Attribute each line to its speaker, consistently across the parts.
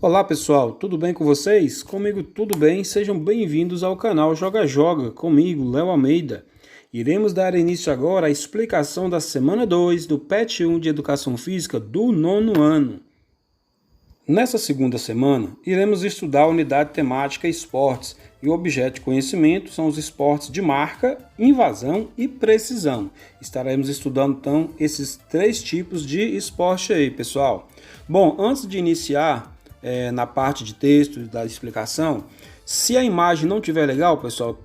Speaker 1: Olá pessoal, tudo bem com vocês? Comigo tudo bem, sejam bem-vindos ao canal Joga Joga, comigo, Léo Almeida. Iremos dar início agora à explicação da semana 2 do PET 1 de Educação Física do nono ano. Nessa segunda semana, iremos estudar a unidade temática Esportes, e o objeto de conhecimento são os esportes de marca, invasão e precisão. Estaremos estudando então esses três tipos de esporte aí, pessoal. Bom, antes de iniciar na parte de texto da explicação, se a imagem não estiver legal, pessoal,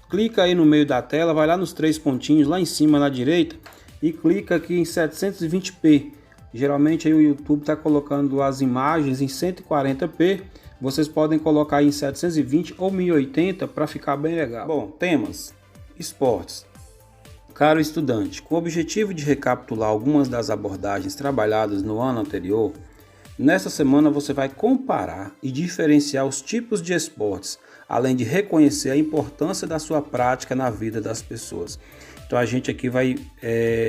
Speaker 1: clica aí no meio da tela, vai lá nos três pontinhos lá em cima na direita e clica aqui em 720p. Geralmente aí o YouTube está colocando as imagens em 140p, vocês podem colocar aí em 720 ou 1080 para ficar bem legal. Bom, temas: esportes. Caro estudante, com o objetivo de recapitular algumas das abordagens trabalhadas no ano anterior, nessa semana você vai comparar e diferenciar os tipos de esportes, além de reconhecer a importância da sua prática na vida das pessoas. Então a gente aqui vai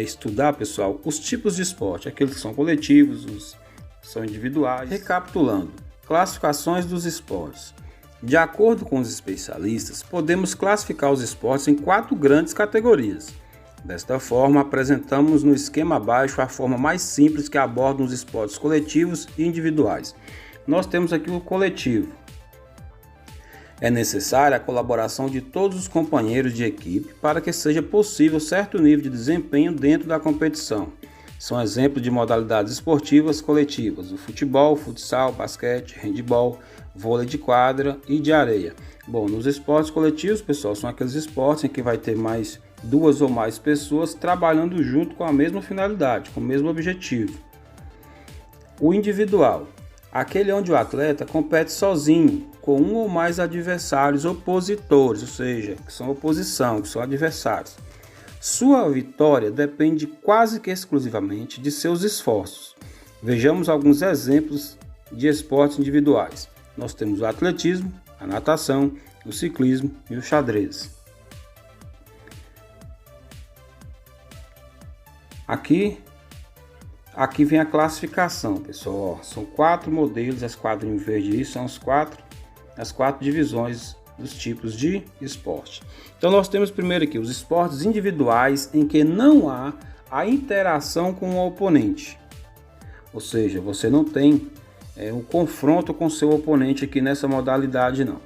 Speaker 1: estudar, pessoal, os tipos de esporte, aqueles que são coletivos, os que são individuais. Recapitulando, classificações dos esportes. De acordo com os especialistas, podemos classificar os esportes em 4 grandes categorias. Desta forma, apresentamos no esquema abaixo a forma mais simples que aborda os esportes coletivos e individuais. Nós temos aqui o coletivo. É necessária a colaboração de todos os companheiros de equipe para que seja possível certo nível de desempenho dentro da competição. São exemplos de modalidades esportivas coletivas: o futebol, futsal, basquete, handebol, vôlei de quadra e de areia. Bom, nos esportes coletivos, pessoal, são aqueles esportes em que vai ter mais 2 ou mais pessoas trabalhando junto com a mesma finalidade, com o mesmo objetivo. O individual, aquele onde o atleta compete sozinho, com um ou mais adversários opositores, ou seja, que são oposição, que são adversários. Sua vitória depende quase que exclusivamente de seus esforços. Vejamos alguns exemplos de esportes individuais. Nós temos o atletismo, a natação, o ciclismo e o xadrez. Aqui vem a classificação, pessoal. São 4 modelos, as quadrinhos verdes aí são as quatro divisões dos tipos de esporte. Então nós temos primeiro aqui os esportes individuais em que não há a interação com o oponente. Ou seja, você não tem um confronto com seu oponente aqui nessa modalidade não.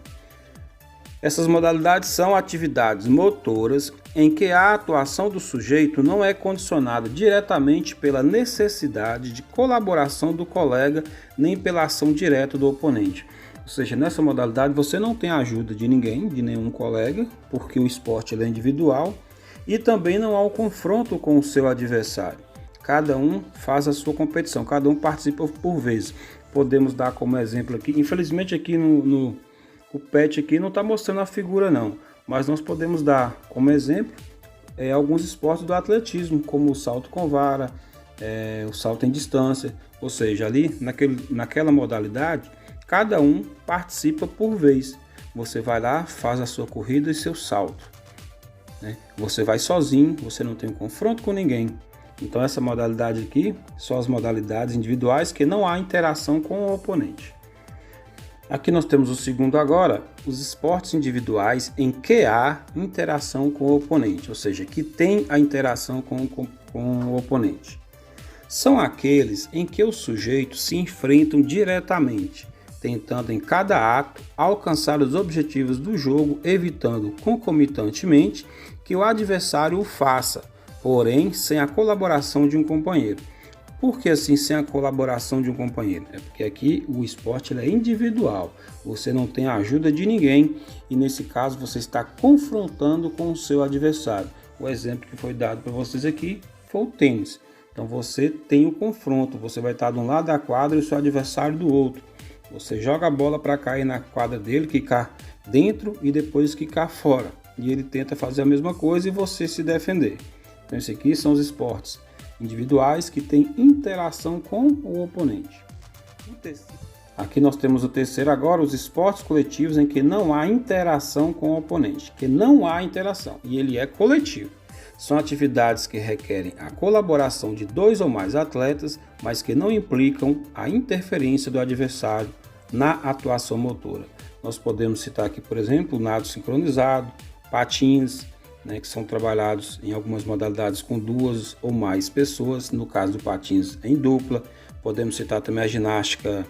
Speaker 1: Essas modalidades são atividades motoras em que a atuação do sujeito não é condicionada diretamente pela necessidade de colaboração do colega nem pela ação direta do oponente. Ou seja, nessa modalidade você não tem a ajuda de ninguém, de nenhum colega, porque o esporte é individual, e também não há o confronto com o seu adversário. Cada um faz a sua competição, cada um participa por vez. Podemos dar como exemplo aqui, infelizmente aqui o PET aqui não está mostrando a figura não, mas nós podemos dar como exemplo alguns esportes do atletismo, como o salto com vara, o salto em distância, ou seja, ali naquela modalidade, cada um participa por vez. Você vai lá, faz a sua corrida e seu salto, né? Você vai sozinho, você não tem um confronto com ninguém. Então essa modalidade aqui são as modalidades individuais que não há interação com o oponente. Aqui nós temos o segundo agora, os esportes individuais em que há interação com o oponente, ou seja, que tem a interação com o oponente. São aqueles em que os sujeitos se enfrentam diretamente, tentando em cada ato alcançar os objetivos do jogo, evitando concomitantemente que o adversário o faça, porém sem a colaboração de um companheiro. Por que assim sem a colaboração de um companheiro? É porque aqui o esporte é individual, você não tem a ajuda de ninguém e nesse caso você está confrontando com o seu adversário. O exemplo que foi dado para vocês aqui foi o tênis. Então você tem o confronto, você vai estar de um lado da quadra e o seu adversário do outro. Você joga a bola para cair na quadra dele, quicar dentro e depois quicar fora. E ele tenta fazer a mesma coisa e você se defender. Então esses aqui são os esportes individuais que têm interação com o oponente. Aqui nós temos o terceiro agora, os esportes coletivos em que não há interação com o oponente. Que não há interação e ele é coletivo. São atividades que requerem a colaboração de 2 ou mais atletas, mas que não implicam a interferência do adversário, na atuação motora. Nós podemos citar aqui, por exemplo, o nado sincronizado, patins, né, que são trabalhados em algumas modalidades com 2 ou mais pessoas, no caso do patins em dupla. Podemos citar também a ginástica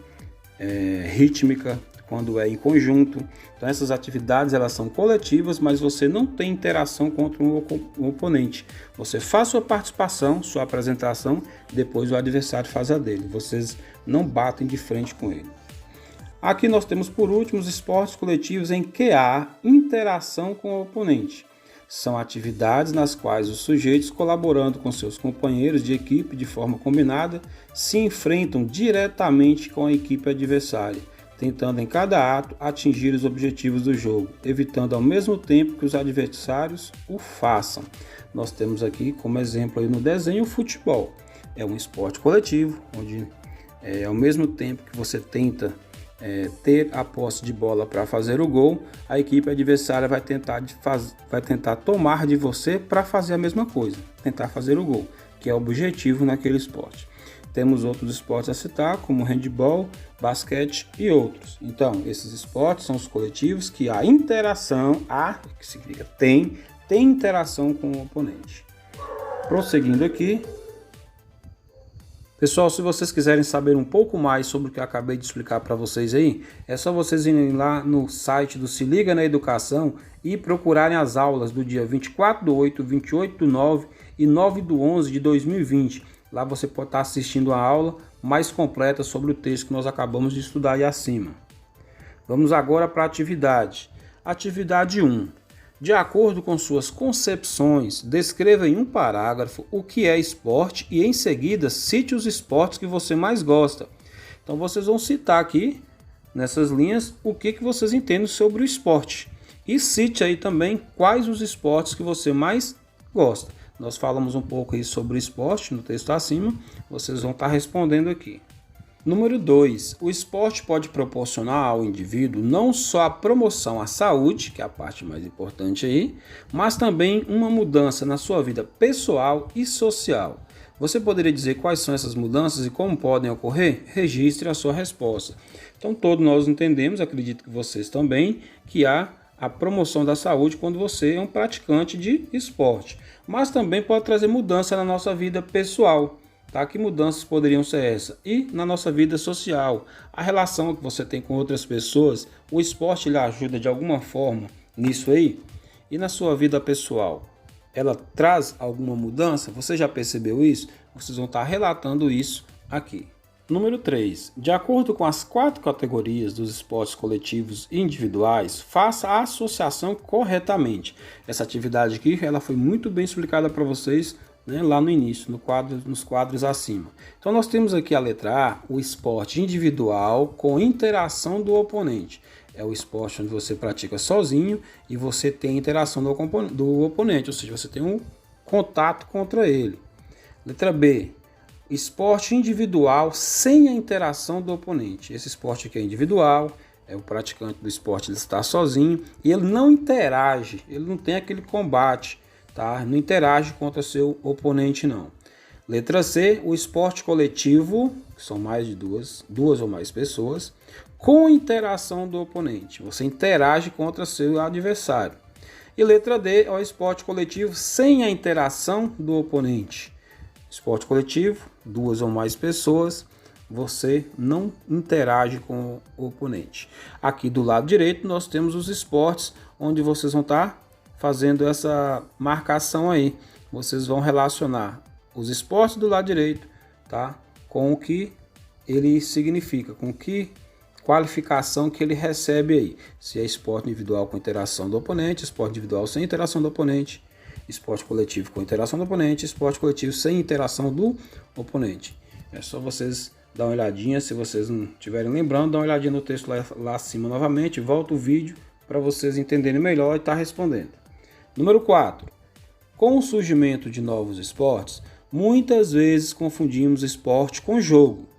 Speaker 1: rítmica, quando é em conjunto. Então essas atividades elas são coletivas, mas você não tem interação contra um oponente. Você faz sua participação, sua apresentação, depois o adversário faz a dele. Vocês não batem de frente com ele. Aqui nós temos por último os esportes coletivos em que há interação com o oponente. São atividades nas quais os sujeitos, colaborando com seus companheiros de equipe de forma combinada, se enfrentam diretamente com a equipe adversária, tentando em cada ato atingir os objetivos do jogo, evitando ao mesmo tempo que os adversários o façam. Nós temos aqui como exemplo aí no desenho o futebol. É um esporte coletivo, onde ao mesmo tempo que você tenta ter a posse de bola para fazer o gol, a equipe adversária vai tentar tomar de você para fazer a mesma coisa, tentar fazer o gol, que é o objetivo naquele esporte. Temos outros esportes a citar, como handebol, basquete e outros. Então, esses esportes são os coletivos que a interação, que significa tem interação com o oponente. Prosseguindo aqui, pessoal, se vocês quiserem saber um pouco mais sobre o que eu acabei de explicar para vocês aí, é só vocês irem lá no site do Se Liga na Educação e procurarem as aulas do dia 24/8, 28/9 e 9/11 de 2020. Lá você pode estar assistindo a aula mais completa sobre o texto que nós acabamos de estudar aí acima. Vamos agora para a atividade. Atividade 1. De acordo com suas concepções, descreva em um parágrafo o que é esporte e em seguida cite os esportes que você mais gosta. Então vocês vão citar aqui, nessas linhas, o que vocês entendem sobre o esporte. E cite aí também quais os esportes que você mais gosta. Nós falamos um pouco aí sobre o esporte no texto acima, vocês vão estar respondendo aqui. Número 2. O esporte pode proporcionar ao indivíduo não só a promoção à saúde, que é a parte mais importante aí, mas também uma mudança na sua vida pessoal e social. Você poderia dizer quais são essas mudanças e como podem ocorrer? Registre a sua resposta. Então todos nós entendemos, acredito que vocês também, que há a promoção da saúde quando você é um praticante de esporte. Mas também pode trazer mudança na nossa vida pessoal. Tá? Que mudanças poderiam ser essas? E na nossa vida social, a relação que você tem com outras pessoas, o esporte lhe ajuda de alguma forma nisso aí? E na sua vida pessoal, ela traz alguma mudança? Você já percebeu isso? Vocês vão estar relatando isso aqui. Número 3. De acordo com as 4 categorias dos esportes coletivos e individuais, faça a associação corretamente. Essa atividade aqui ela foi muito bem explicada para vocês, né, lá no início, nos quadros acima. Então nós temos aqui a letra A, o esporte individual com interação do oponente. É o esporte onde você pratica sozinho e você tem a interação do oponente, ou seja, você tem um contato contra ele. Letra B. Esporte individual sem a interação do oponente. Esse esporte aqui é individual, o praticante do esporte ele está sozinho e ele não interage, ele não tem aquele combate, tá? Não interage contra seu oponente não. Letra C, o esporte coletivo, que são mais de duas ou mais pessoas, com interação do oponente. Você interage contra seu adversário. E letra D é o esporte coletivo sem a interação do oponente. Esporte coletivo, 2 ou mais pessoas, você não interage com o oponente. Aqui do lado direito nós temos os esportes onde vocês vão estar fazendo essa marcação aí. Vocês vão relacionar os esportes do lado direito, tá, com o que ele significa, com que qualificação que ele recebe aí. Se é esporte individual com interação do oponente, esporte individual sem interação do oponente, esporte coletivo com interação do oponente, esporte coletivo sem interação do oponente. É só vocês dar uma olhadinha, se vocês não estiverem lembrando, dá uma olhadinha no texto lá acima novamente, volta o vídeo para vocês entenderem melhor e estar respondendo. Número 4. Com o surgimento de novos esportes, muitas vezes confundimos esporte com jogo.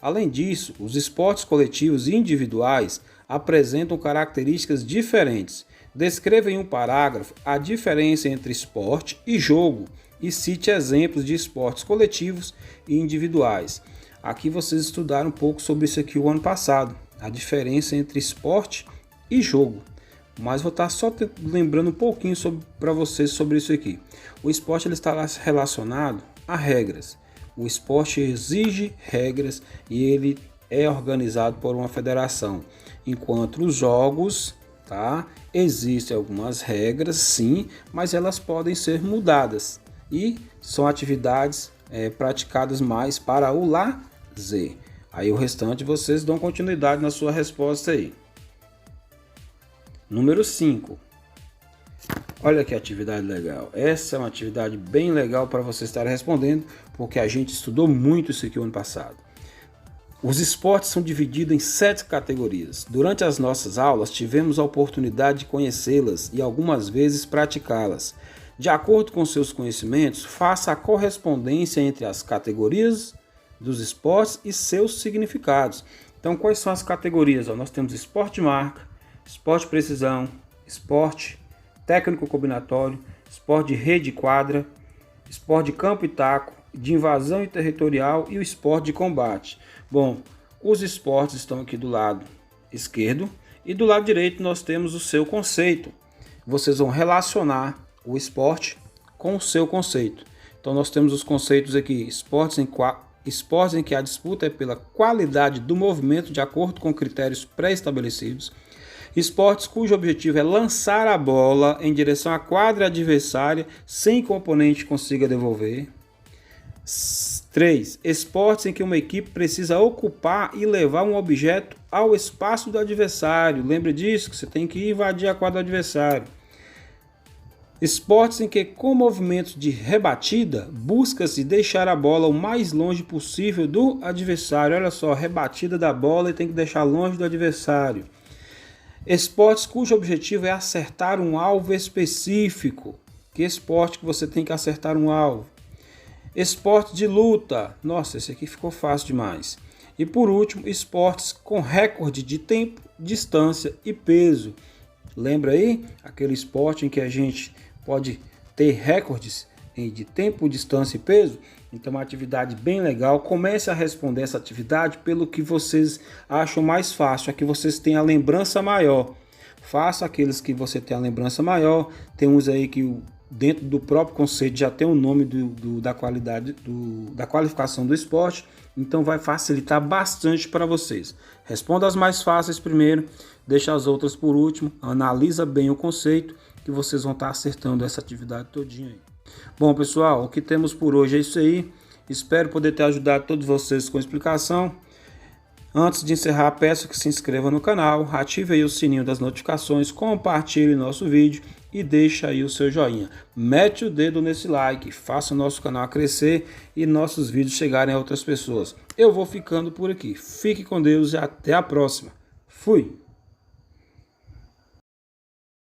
Speaker 1: Além disso, os esportes coletivos e individuais apresentam características diferentes. Descreva em um parágrafo a diferença entre esporte e jogo e cite exemplos de esportes coletivos e individuais. Aqui vocês estudaram um pouco sobre isso aqui o ano passado, a diferença entre esporte e jogo. Mas vou estar só lembrando um pouquinho para vocês sobre isso aqui. O esporte ele está relacionado a regras. O esporte exige regras e ele é organizado por uma federação. Enquanto os jogos, tá, existem algumas regras, sim, mas elas podem ser mudadas. E são atividades praticadas mais para o lazer. Aí o restante vocês dão continuidade na sua resposta aí. Número 5. Olha que atividade legal. Essa é uma atividade bem legal para você estar respondendo, porque a gente estudou muito isso aqui o ano passado. Os esportes são divididos em 7 categorias. Durante as nossas aulas, tivemos a oportunidade de conhecê-las e algumas vezes praticá-las. De acordo com seus conhecimentos, faça a correspondência entre as categorias dos esportes e seus significados. Então, quais são as categorias? Nós temos esporte de marca, esporte de precisão, esporte técnico combinatório, esporte de rede e quadra, esporte de campo e taco, de invasão e territorial e o esporte de combate. Bom, os esportes estão aqui do lado esquerdo e do lado direito nós temos o seu conceito. Vocês vão relacionar o esporte com o seu conceito. Então nós temos os conceitos aqui: esportes em que a disputa é pela qualidade do movimento de acordo com critérios pré-estabelecidos. Esportes cujo objetivo é lançar a bola em direção à quadra adversária sem que o oponente consiga devolver. 3. Esportes em que uma equipe precisa ocupar e levar um objeto ao espaço do adversário. Lembre disso, que você tem que invadir a quadra do adversário. Esportes em que, com movimentos de rebatida, busca-se deixar a bola o mais longe possível do adversário. Olha só, rebatida da bola e tem que deixar longe do adversário. Esportes cujo objetivo é acertar um alvo específico. Que esporte que você tem que acertar um alvo? Esporte de luta. Nossa, esse aqui ficou fácil demais. E por último, esportes com recorde de tempo, distância e peso. Lembra aí? Aquele esporte em que a gente pode ter recordes de tempo, distância e peso? Então, uma atividade bem legal. Comece a responder essa atividade pelo que vocês acham mais fácil, que vocês tenham a lembrança maior. Faça aqueles que você tem a lembrança maior. Tem uns aí que dentro do próprio conceito já tem o nome da qualificação do esporte. Então vai facilitar bastante para vocês. Responda as mais fáceis primeiro, deixa as outras por último. Analisa bem o conceito que vocês vão estar acertando essa atividade todinha aí. Bom, pessoal, o que temos por hoje é isso aí. Espero poder ter ajudado todos vocês com a explicação. Antes de encerrar, peço que se inscreva no canal, ative aí o sininho das notificações, compartilhe nosso vídeo e deixe aí o seu joinha. Mete o dedo nesse like, faça o nosso canal crescer e nossos vídeos chegarem a outras pessoas. Eu vou ficando por aqui. Fique com Deus e até a próxima. Fui!